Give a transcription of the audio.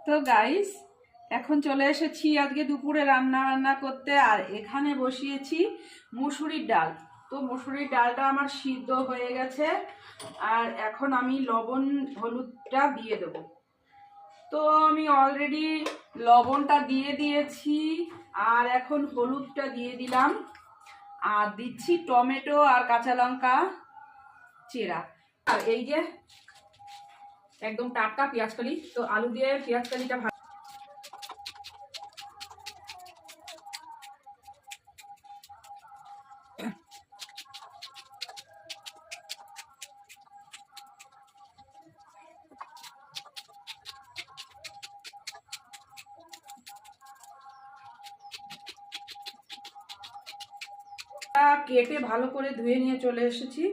তো গাইস, এখন চলে এসেছি আজকে দুপুরে রান্না বান্না করতে। আর এখানে বসিয়েছি মুসুরির ডাল। তো মুসুরির ডালটা আমার সিদ্ধ হয়ে গেছে, আর এখন আমি লবণ হলুদটা দিয়ে দেব। তো আমি অলরেডি লবণটা দিয়ে দিয়েছি, আর এখন হলুদটা দিয়ে দিলাম, আর দিচ্ছি টমেটো আর কাঁচা লঙ্কা চেরা। আর এই যে একদম টাটকা পেঁয়াজকলি, তো আলু দিয়ে পেঁয়াজকলিটা কেটে ভালো করে ধুয়ে নিয়ে চলে এসেছি।